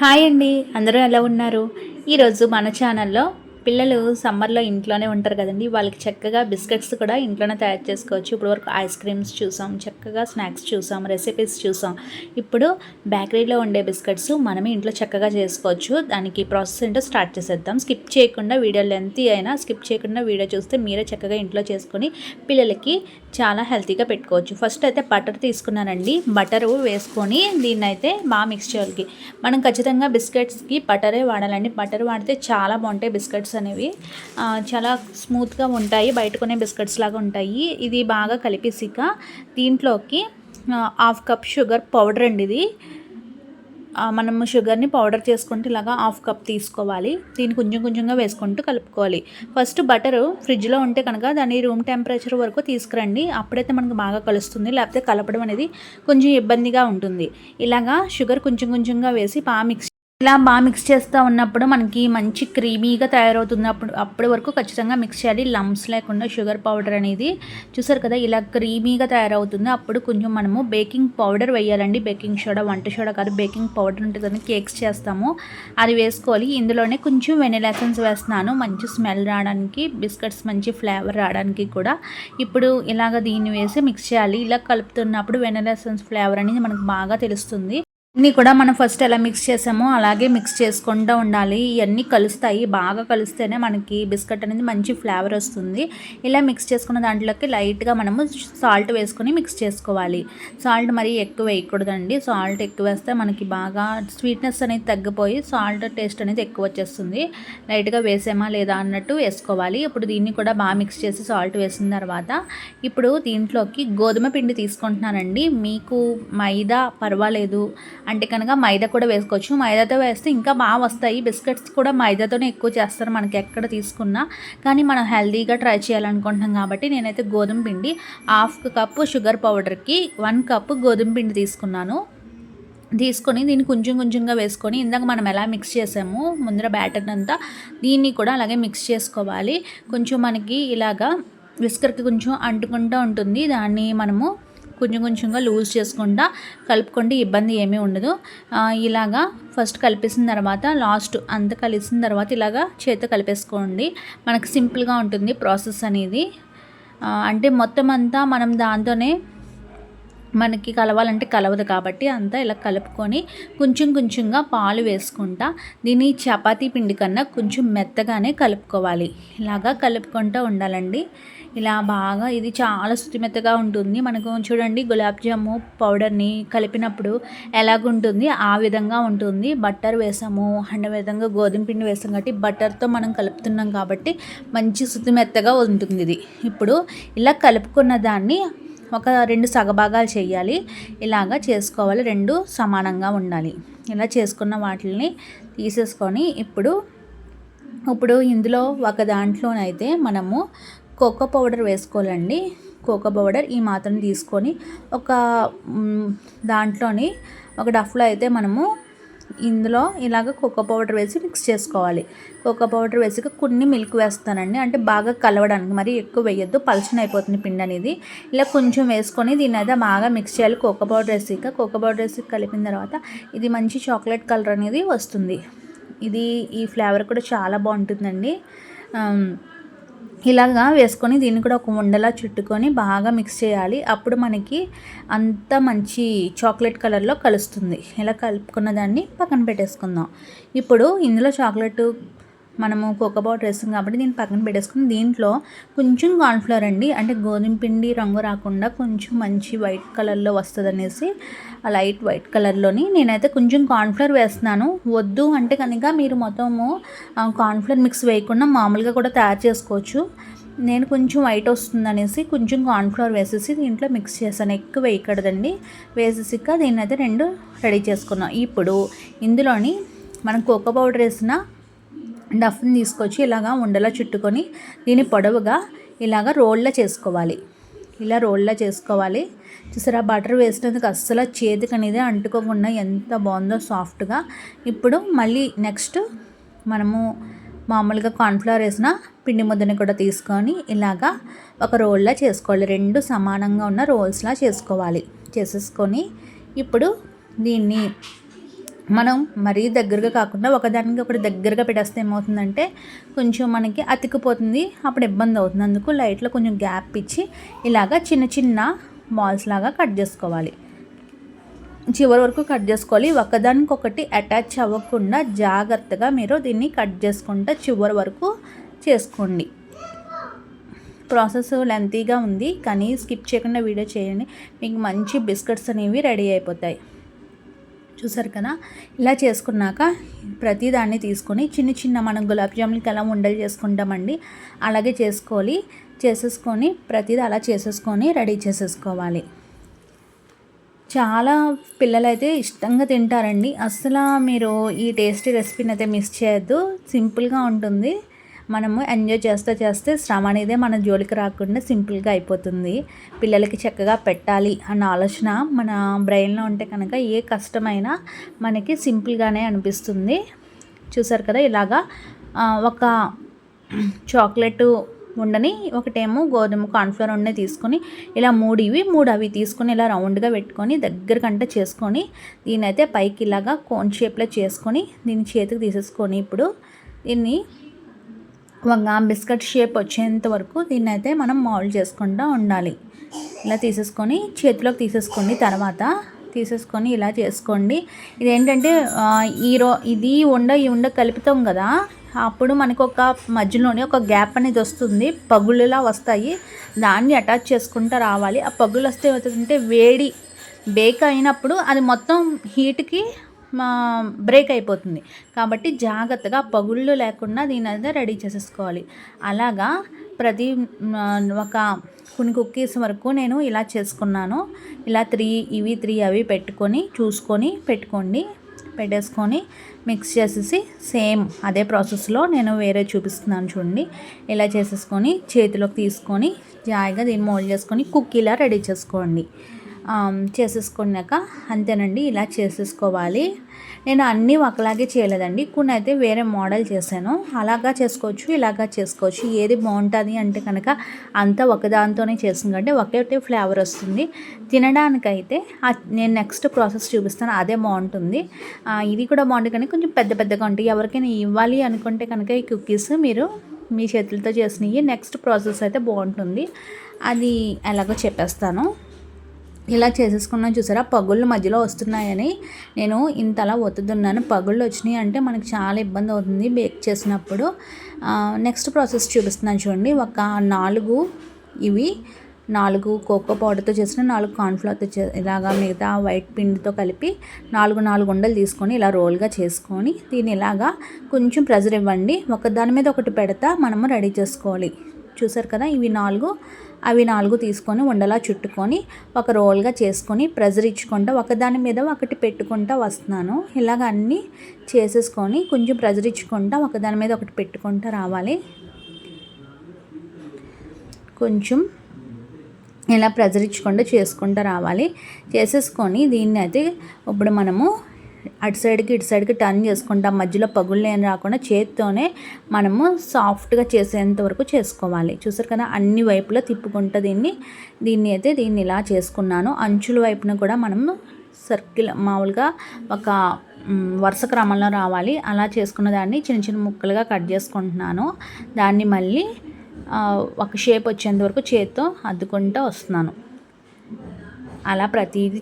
Hi అండి, అందరూ ఎలా ఉన్నారు? ఈరోజు మన ఛానల్లో పిల్లలు సమ్మర్లో ఇంట్లోనే ఉంటారు కదండి, వాళ్ళకి చక్కగా బిస్కెట్స్ కూడా ఇంట్లోనే తయారు చేసుకోవచ్చు. ఇప్పుడు వరకు ఐస్ క్రీమ్స్ చూసాం, చక్కగా స్నాక్స్ చూసాం, రెసిపీస్ చూసాం. ఇప్పుడు బేకరీలో ఉండే బిస్కెట్స్ మనమే ఇంట్లో చక్కగా చేసుకోవచ్చు. దానికి ప్రాసెస్ ఏంటో స్టార్ట్ చేసేద్దాం. స్కిప్ చేయకుండా, వీడియో లెంత్ అయినా స్కిప్ చేయకుండా వీడియో చూస్తే మీరే చక్కగా ఇంట్లో చేసుకొని పిల్లలకి చాలా హెల్తీగా పెట్టుకోవచ్చు. ఫస్ట్ అయితే బటర్ తీసుకున్నానండి. బటరు వేసుకొని దీన్ని అయితే బాగా మిక్స్ చేయాలి. మనం ఖచ్చితంగా బిస్కెట్స్కి బటరే వాడాలండి. బటర్ వాడితే చాలా బాగుంటాయి బిస్కెట్స్ అనేవి, చాలా స్మూత్గా ఉంటాయి, బయట కొనే బిస్కెట్స్ లాగా ఉంటాయి. ఇది బాగా కలిపేసిక దీంట్లోకి 1/2 కప్ షుగర్ పౌడర్ అండి. ఇది మనము షుగర్ని పౌడర్ చేసుకుంటే ఇలాగా 1/2 కప్ తీసుకోవాలి. దీన్ని కొంచెం కొంచెంగా వేసుకుంటూ కలుపుకోవాలి. ఫస్ట్ బటరు ఫ్రిడ్జ్లో ఉంటే కనుక దాన్ని రూమ్ టెంపరేచర్ వరకు తీసుకురండి. అప్పుడైతే మనకు బాగా కలుస్తుంది, లేకపోతే కలపడం అనేది కొంచెం ఇబ్బందిగా ఉంటుంది. ఇలాగా షుగర్ కొంచెం కొంచెంగా వేసి ఇలా బాగా మిక్స్ చేస్తూ ఉన్నప్పుడు మనకి మంచి క్రీమీగా తయారవుతుంది. అప్పటి వరకు ఖచ్చితంగా మిక్స్ చేయాలి, లంప్స్ లేకుండా. షుగర్ పౌడర్ అనేది చూసారు కదా, ఇలా క్రీమీగా తయారవుతుంది. అప్పుడు కొంచెం మనము బేకింగ్ పౌడర్ వేయాలండి. బేకింగ్ సోడా, వంట సోడా కాదు, బేకింగ్ పౌడర్ ఉంటుంది, కేక్స్ చేస్తాము, అది వేసుకోవాలి. ఇందులోనే కొంచెం వెనిలా ఎసెన్స్ వేస్తున్నాను, మంచి స్మెల్ రావడానికి, బిస్కెట్స్ మంచి ఫ్లేవర్ రావడానికి కూడా. ఇప్పుడు ఇలాగ దీన్ని వేసి మిక్స్ చేయాలి. ఇలా కలుపుతున్నప్పుడు వెనిలా ఎసెన్స్ ఫ్లేవర్ అనేది మనకు బాగా తెలుస్తుంది. ఇన్ని కూడా మనం ఫస్ట్ ఎలా మిక్స్ చేసామో అలాగే మిక్స్ చేసుకుంటూ ఉండాలి. ఇవన్నీ కలుస్తాయి, బాగా కలిస్తేనే మనకి బిస్కెట్ అనేది మంచి ఫ్లేవర్ వస్తుంది. ఇలా మిక్స్ చేసుకున్న దాంట్లోకి లైట్గా మనము సాల్ట్ వేసుకొని మిక్స్ చేసుకోవాలి. సాల్ట్ మరీ ఎక్కువ వేయకూడదండి. సాల్ట్ ఎక్కువ వేస్తే మనకి బాగా స్వీట్నెస్ అనేది తగ్గిపోయి సాల్ట్ టేస్ట్ అనేది ఎక్కువ వచ్చేస్తుంది. లైట్గా వేసామా లేదా అన్నట్టు వేసుకోవాలి. ఇప్పుడు దీన్ని కూడా బాగా మిక్స్ చేసి సాల్ట్ వేసిన తర్వాత ఇప్పుడు దీంట్లోకి గోధుమ పిండి తీసుకుంటున్నానండి. మీకు మైదా పర్వాలేదు అంటే కనుక మైదా కూడా వేసుకోవచ్చు. మైదాతో వేస్తే ఇంకా బాగా వస్తాయి. బిస్కెట్స్ కూడా మైదాతోనే ఎక్కువ చేస్తారు మనకి ఎక్కడ తీసుకున్నా. కానీ మనం హెల్తీగా ట్రై చేయాలనుకుంటున్నాం కాబట్టి నేనైతే గోధుమ పిండి 1/2 కప్పు షుగర్ పౌడర్కి 1 కప్పు గోధుమ పిండి తీసుకున్నాను. తీసుకొని దీన్ని కొంచెం కొంచెంగా వేసుకొని ఇందాక మనం ఎలా మిక్స్ చేసామో ముందర బ్యాటర్ అంతా దీన్ని కూడా అలాగే మిక్స్ చేసుకోవాలి. కొంచెం మనకి ఇలాగా విస్కర్కి కొంచెం అంటుకుంటూ ఉంటుంది. దాన్ని మనము కొంచెం కొంచెంగా లూజ్ చేసుకుంటా కలుపుకుంటే ఇబ్బంది ఏమీ ఉండదు. ఇలాగా ఫస్ట్ కలిపేసిన తర్వాత లాస్ట్ అంతా కలిసిన తర్వాత ఇలాగా చేతితో కలిపేసుకోండి. మనకు సింపుల్గా ఉంటుంది ప్రాసెస్ అనేది. అంటే మొత్తం అంతా మనం దాంతోనే మనకి కలవాలంటే కలవదు కాబట్టి అంతా ఇలా కలుపుకొని కొంచెం కొంచెంగా పాలు వేసుకుంటా దీన్ని చపాతీ పిండి కన్నా కొంచెం మెత్తగానే కలుపుకోవాలి. ఇలాగా కలుపుకుంటూ ఉండాలండి. ఇలా బాగా ఇది చాలా శుతిమెత్తగా ఉంటుంది. మనకు చూడండి గులాబ్ జాము పౌడర్ని కలిపినప్పుడు ఎలాగుంటుంది ఆ విధంగా ఉంటుంది. బట్టర్ వేసాము అండ్ విధంగా గోధుమ పిండి వేసాం కాబట్టి బటర్తో మనం కలుపుతున్నాం కాబట్టి మంచి శుతిమెత్తగా ఉంటుంది ఇది. ఇప్పుడు ఇలా కలుపుకున్న దాన్ని ఒక 2 సగభాగాలు చేయాలి. ఇలాగా చేసుకోవాలి, 2 సమానంగా ఉండాలి. ఇలా చేసుకున్న వాటిని తీసేసుకొని ఇప్పుడు ఇందులో ఒక దాంట్లోనైతే మనము కోకో పౌడర్ వేసుకోవాలండి. కోకో పౌడర్ ఈ మాత్రం తీసుకొని ఒక దాంట్లోని ఒక డఫ్లో అయితే మనము ఇందులో ఇలాగ కోకో పౌడర్ వేసి మిక్స్ చేసుకోవాలి. కోకో పౌడర్ వేసి కొన్ని మిల్క్ వేస్తానండి, అంటే బాగా కలవడానికి. మరి ఎక్కువ వేయొద్దు, పలచన అయిపోతుంది పిండి అనేది. ఇలా కొంచెం వేసుకొని దీన్ని అయితే బాగా మిక్స్ చేయాలి. కోకో పౌడర్ వేసి కలిపిన తర్వాత ఇది మంచి చాక్లెట్ కలర్ అనేది వస్తుంది. ఈ ఫ్లేవర్ కూడా చాలా బాగుంటుందండి. ఇలాగా వేసుకొని దీన్ని కూడా ఒక ఉండలా చుట్టుకొని బాగా మిక్స్ చేయాలి. అప్పుడు మనకి అంత మంచి చాక్లెట్ కలర్లో కలుస్తుంది. ఇలా కలుపుకున్న దాన్ని పక్కన పెట్టేసుకుందాం. ఇప్పుడు ఇందులో చాక్లెట్ మనము కోకో పౌడర్ వేస్తాం కాబట్టి దీన్ని పక్కన పెట్టేసుకుని దీంట్లో కొంచెం కార్న్ఫ్లవర్ అండి, అంటే గోధుమ పిండి రంగు రాకుండా కొంచెం మంచి వైట్ కలర్లో వస్తుంది అనేసి ఆ లైట్ వైట్ కలర్లోని నేనైతే కొంచెం కార్న్ఫ్లవర్ వేస్తున్నాను. వద్దు అంటే కనుక మీరు మొత్తము కార్న్ఫ్లవర్ మిక్స్ వేయకుండా మామూలుగా కూడా తయారు చేసుకోవచ్చు. నేను కొంచెం వైట్ వస్తుంది అనేసి కొంచెం కార్న్ఫ్లవర్ వేసేసి దీంట్లో మిక్స్ చేశాను. ఎక్కువ వేయకూడదండి. వేసేసిక దీన్ని అయితే 2 రెడీ చేసుకున్నాం. ఇప్పుడు ఇందులోని మనం కోకో పౌడర్ వేసిన డఫ్ని తీసుకొచ్చి ఇలాగా ఉండలా చుట్టుకొని దీన్ని పొడవుగా ఇలాగా రోల్లా చేసుకోవాలి. ఇలా రోల్లా చేసుకోవాలి. చూసారా, బటర్ వేసినందుకు అస్సలు చేతికి అనేది అంటుకోకుండా ఎంత బాగుందో సాఫ్ట్గా. ఇప్పుడు మళ్ళీ నెక్స్ట్ మనము మామూలుగా కార్న్ఫ్లవర్ వేసిన పిండి ముద్దని కూడా తీసుకొని ఇలాగా ఒక రోల్లా చేసుకోవాలి. 2 సమానంగా ఉన్న రోల్స్లా చేసుకోవాలి. చేసేసుకొని ఇప్పుడు దీన్ని మనం మరీ దగ్గరగా కాకుండా ఒకదానికి ఒకటి దగ్గరగా పెట్టేస్తే ఏమవుతుందంటే కొంచెం మనకి అతికిపోతుంది, అప్పుడు ఇబ్బంది అవుతుంది. అందుకు లైట్లో కొంచెం గ్యాప్ ఇచ్చి ఇలాగా చిన్న చిన్న బాల్స్ లాగా కట్ చేసుకోవాలి. చివరి వరకు కట్ చేసుకోవాలి. ఒకదానికొకటి అటాచ్ అవ్వకుండా జాగ్రత్తగా మీరు దీన్ని కట్ చేసుకుంటూ చివరి వరకు చేసుకోండి. ప్రాసెస్ లెంతీగా ఉంది, కానీ స్కిప్ చేయకుండా వీడియో చేయండి. మీకు మంచి బిస్కెట్స్ అనేవి రెడీ అయిపోతాయి. చూసారు కదా, ఇలా చేసుకున్నాక ప్రతి దాన్ని తీసుకొని చిన్న చిన్న మనం గులాబ్ జామున్కి ఎలా ఉండలు చేసుకుంటామండి అలాగే చేసేసుకొని ప్రతిదీ అలా చేసేసుకొని రెడీ చేసేసుకోవాలి. చాలా పిల్లలైతే ఇష్టంగా తింటారండి. అసలు మీరు ఈ టేస్టీ రెసిపీని అయితే మిస్ చేయొద్దు. సింపుల్గా ఉంటుంది. మనము ఎంజాయ్ చేస్తే శ్రమ అనేది మన జోలికి రాకుండా సింపుల్గా అయిపోతుంది. పిల్లలకి చక్కగా పెట్టాలి అన్న ఆలోచన మన బ్రెయిన్లో ఉంటే కనుక ఏ కష్టమైనా మనకి సింపుల్గానే అనిపిస్తుంది. చూసారు కదా, ఇలాగా ఒక చాక్లెట్ ఉండని, ఒకటేమో గోధుమ కార్న్ఫ్లోర్ ఉండే తీసుకొని ఇలా మూడు అవి తీసుకొని ఇలా రౌండ్గా పెట్టుకొని దగ్గరకంటే చేసుకొని దీన్నైతే పైకి ఇలాగా కోన్ షేప్లో చేసుకొని దీన్ని చేతికి తీసేసుకొని ఇప్పుడు దీన్ని ఒక బిస్కెట్ షేప్ వచ్చేంత వరకు దీన్ని అయితే మనం మౌల్డ్ చేసుకుంటూ ఉండాలి. ఇలా తీసేసుకొని చేతిలోకి తీసేసుకోండి. తర్వాత తీసేసుకొని ఇలా చేసుకోండి. ఇదేంటంటే ఇది ఈ ఉండ కలుపుతాం కదా, అప్పుడు మనకు ఒక మధ్యలోనే ఒక గ్యాప్ అనేది వస్తుంది, పగుళ్ళలా వస్తాయి. దాన్ని అటాచ్ చేసుకుంటూ రావాలి. ఆ పగులు వస్తే ఏమవుతుందంటే వేడి బేక్ అయినప్పుడు అది మొత్తం హీట్కి బ్రేక్ అయిపోతుంది. కాబట్టి జాగ్రత్తగా పగుళ్ళు లేకుండా దీని అయితే రెడీ చేసేసుకోవాలి. అలాగా ప్రతి కొన్ని కుక్కీస్ వరకు నేను ఇలా చేసుకున్నాను. ఇలా 3 అవి చూసుకొని పెట్టేసుకొని మిక్స్ చేసేసి సేమ్ అదే ప్రాసెస్లో నేను వేరే చూపిస్తున్నాను చూడండి. ఇలా చేసేసుకొని చేతిలోకి తీసుకొని జాయిగా దీన్ని మోల్డ్ చేసుకొని కుక్కీలా రెడీ చేసుకోండి. చేసేసుకున్నాక అంతేనండి, ఇలా చేసేసుకోవాలి. నేను అన్నీ ఒకలాగే చేయలేదండి, కొన్ని అయితే వేరే మోడల్ చేశాను. అలాగా చేసుకోవచ్చు, ఇలాగా చేసుకోవచ్చు. ఏది బాగుంటుంది అంటే కనుక అంతా ఒకదాంతోనే చేసిన కంటే ఒకే ఫ్లేవర్ వస్తుంది. తినడానికైతే నేను నెక్స్ట్ ప్రాసెస్ చూపిస్తాను, అదే బాగుంటుంది. ఇది కూడా బాగుంటుంది, కానీ కొంచెం పెద్దగా ఉంటాయి. ఎవరికైనా ఇవ్వాలి అనుకుంటే కనుక ఈ కుక్కీస్ మీరు మీ చేతులతో చేసినవి నెక్స్ట్ ప్రాసెస్ అయితే బాగుంటుంది. అది ఎలాగో చెప్పేస్తాను. ఇలా చేసేసుకున్నాను. చూసారా, పగుళ్ళు మధ్యలో వస్తున్నాయని నేను ఇంతలా ఒత్తుతున్నాను. పగుళ్ళు వచ్చినాయి అంటే మనకి చాలా ఇబ్బంది అవుతుంది బేక్ చేసినప్పుడు. నెక్స్ట్ ప్రాసెస్ చూపిస్తున్నాను చూడండి. ఒక 4 కోకో పౌడర్తో చేసిన 4 కార్న్ఫ్లవర్తో ఇలాగా మిగతా వైట్ పిండితో కలిపి 4 ఉండలు తీసుకొని ఇలా రోల్గా చేసుకొని దీన్ని ఇలాగా కొంచెం ప్రెజర్ ఇవ్వండి. ఒకదాని మీద ఒకటి పెడతా మనము రెడీ చేసుకోవాలి. చూసారు కదా, అవి 4 తీసుకొని ఉండలా చుట్టుకొని ఒక రోల్గా చేసుకొని ప్రెజర్ ఇచ్చుకుంటా ఒకదాని మీద ఒకటి పెట్టుకుంటా వస్తున్నాను. ఇలాగ అన్నీ చేసేసుకొని కొంచెం ప్రెజర్ ఇచ్చుకుంటా ఒకదాని మీద ఒకటి పెట్టుకుంటా రావాలి. కొంచెం ఇలా ప్రెజర్ ఇచ్చుకుంటూ చేసుకుంటూ రావాలి. చేసేసుకొని దీన్ని అయితే ఇప్పుడు మనము అటు సైడ్కి టర్న్ చేసుకుంటాం. మధ్యలో పగుళ్ళు ఏం రాకుండా చేతితోనే మనము సాఫ్ట్గా చేసేంత వరకు చేసుకోవాలి. చూసారు కదా, అన్ని వైపులా తిప్పుకుంటా దీన్ని ఇలా చేసుకున్నాను. అంచుల వైపున కూడా మనము సర్కిల్ మామూలుగా ఒక వరుస క్రమంలో రావాలి. అలా చేసుకున్న దాన్ని చిన్న ముక్కలుగా కట్ చేసుకుంటున్నాను. దాన్ని మళ్ళీ ఒక షేప్ వచ్చేంత వరకు చేతితో అద్దుకుంటూ వస్తున్నాను. అలా ప్రతిదీ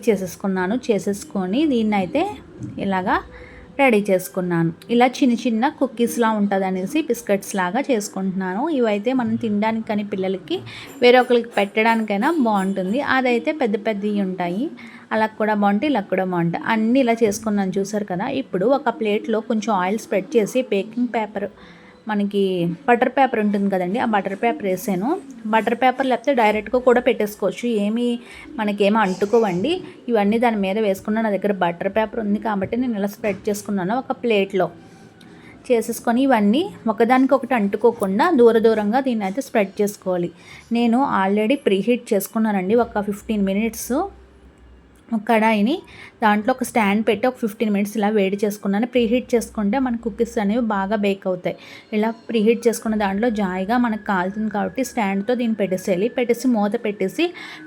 చేసేసుకొని దీన్ని అయితే ఇలాగా రెడీ చేసుకున్నాను. ఇలా చిన్న కుక్కీస్లా ఉంటుంది అనేసి బిస్కెట్స్ లాగా చేసుకుంటున్నాను. ఇవైతే మనం తినడానికి కానీ పిల్లలకి వేరే ఒకరికి పెట్టడానికైనా బాగుంటుంది. అదైతే పెద్దవి ఉంటాయి, అలా కూడా బాగుంటాయి, ఇలా కూడా బాగుంటాయి. అన్నీ ఇలా చేసుకున్నాను. చూసారు కదా, ఇప్పుడు ఒక ప్లేట్లో కొంచెం ఆయిల్ స్ప్రెడ్ చేసి బేకింగ్ పేపర్, మనకి బటర్ పేపర్ ఉంటుంది కదండి, ఆ బటర్ పేపర్ వేసాను. బటర్ పేపర్ లేకపోతే డైరెక్ట్గా కూడా పెట్టేసుకోవచ్చు, మనకేమీ అంటుకోవండి. ఇవన్నీ దాని మీద వేసుకున్నాను. నా దగ్గర బటర్ పేపర్ ఉంది కాబట్టి నేను ఇలా స్ప్రెడ్ చేసుకున్నాను. ఒక ప్లేట్లో చేసేసుకొని ఇవన్నీ ఒకదానికొకటి అంటుకోకుండా దూరంగా దీన్ని అయితే స్ప్రెడ్ చేసుకోవాలి. నేను ఆల్రెడీ ప్రీహీట్ చేసుకున్నానండి. ఒక 15 minutes ఒక కడాయిని దాంట్లో ఒక స్టాండ్ పెట్టి ఒక 15 మినిట్స్ ఇలా వేడి చేసుకున్నాను. ప్రీహీట్ చేసుకుంటే మన కుకీస్ అనేవి బాగా బేక్ అవుతాయి. ఇలా ప్రీహీట్ చేసుకున్న దాంట్లో జాయిగా మనకు కాలుతుంది కాబట్టి స్టాండ్తో దీన్ని పెట్టేసేయాలి. పెట్టేసి మూత పెట్టేసి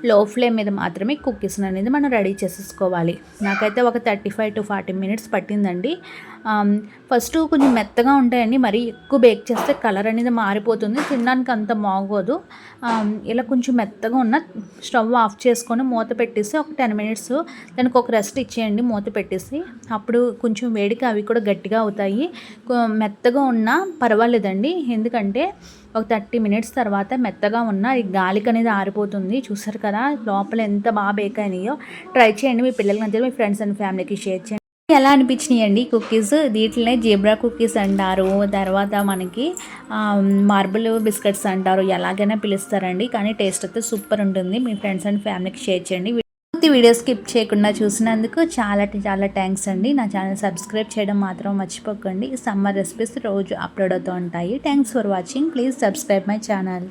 లో ఫ్లేమ్ మీద మాత్రమే కుకీస్ అనేది మనం రెడీ చేసేసుకోవాలి. నాకైతే ఒక 35 to 40 మినిట్స్ పట్టిందండి. ఫస్ట్ కొంచెం మెత్తగా ఉంటాయండి, మరీ ఎక్కువ బేక్ చేస్తే కలర్ అనేది మారిపోతుంది, తినడానికి అంత బాగోదు. ఇలా కొంచెం మెత్తగా ఉన్న స్టవ్ ఆఫ్ చేసుకొని మూత పెట్టేసి ఒక 10 మినిట్స్ దానికి ఒక రెస్ట్ ఇచ్చేయండి మూత పెట్టేసి. అప్పుడు కొంచెం వేడికి అవి కూడా గట్టిగా అవుతాయి. మెత్తగా ఉన్నా పర్వాలేదండి, ఎందుకంటే ఒక 30 మినిట్స్ తర్వాత మెత్తగా ఉన్న ఈ గాలికి అనేది ఆరిపోతుంది. చూసారు కదా లోపల ఎంత బాగా బేక్ అయినాయో. ట్రై చేయండి, మీ పిల్లలకి నచ్చితే మీ ఫ్రెండ్స్ అండ్ ఫ్యామిలీకి షేర్ చేయండి. ఎలా అనిపించినాయి అండి కుకీస్? వీటినే జీబ్రా కుకీస్ అంటారు, తర్వాత మనకి మార్బుల్ బిస్కెట్స్ అంటారు, ఎలాగైనా పిలుస్తారండి. కానీ టేస్ట్ అయితే సూపర్ ఉంటుంది. మీ ఫ్రెండ్స్ అండ్ ఫ్యామిలీకి షేర్ చేయండి. పూర్తి వీడియో స్కిప్ చేయకుండా చూసినందుకు చాలా చాలా థ్యాంక్స్ అండి. నా ఛానల్ సబ్స్క్రైబ్ చేయడం మాత్రం మర్చిపోకండి. సమ్మర్ రెసిపీస్ రోజు అప్లోడ్ అవుతూ ఉంటాయి. Thanks for watching. Please subscribe my channel.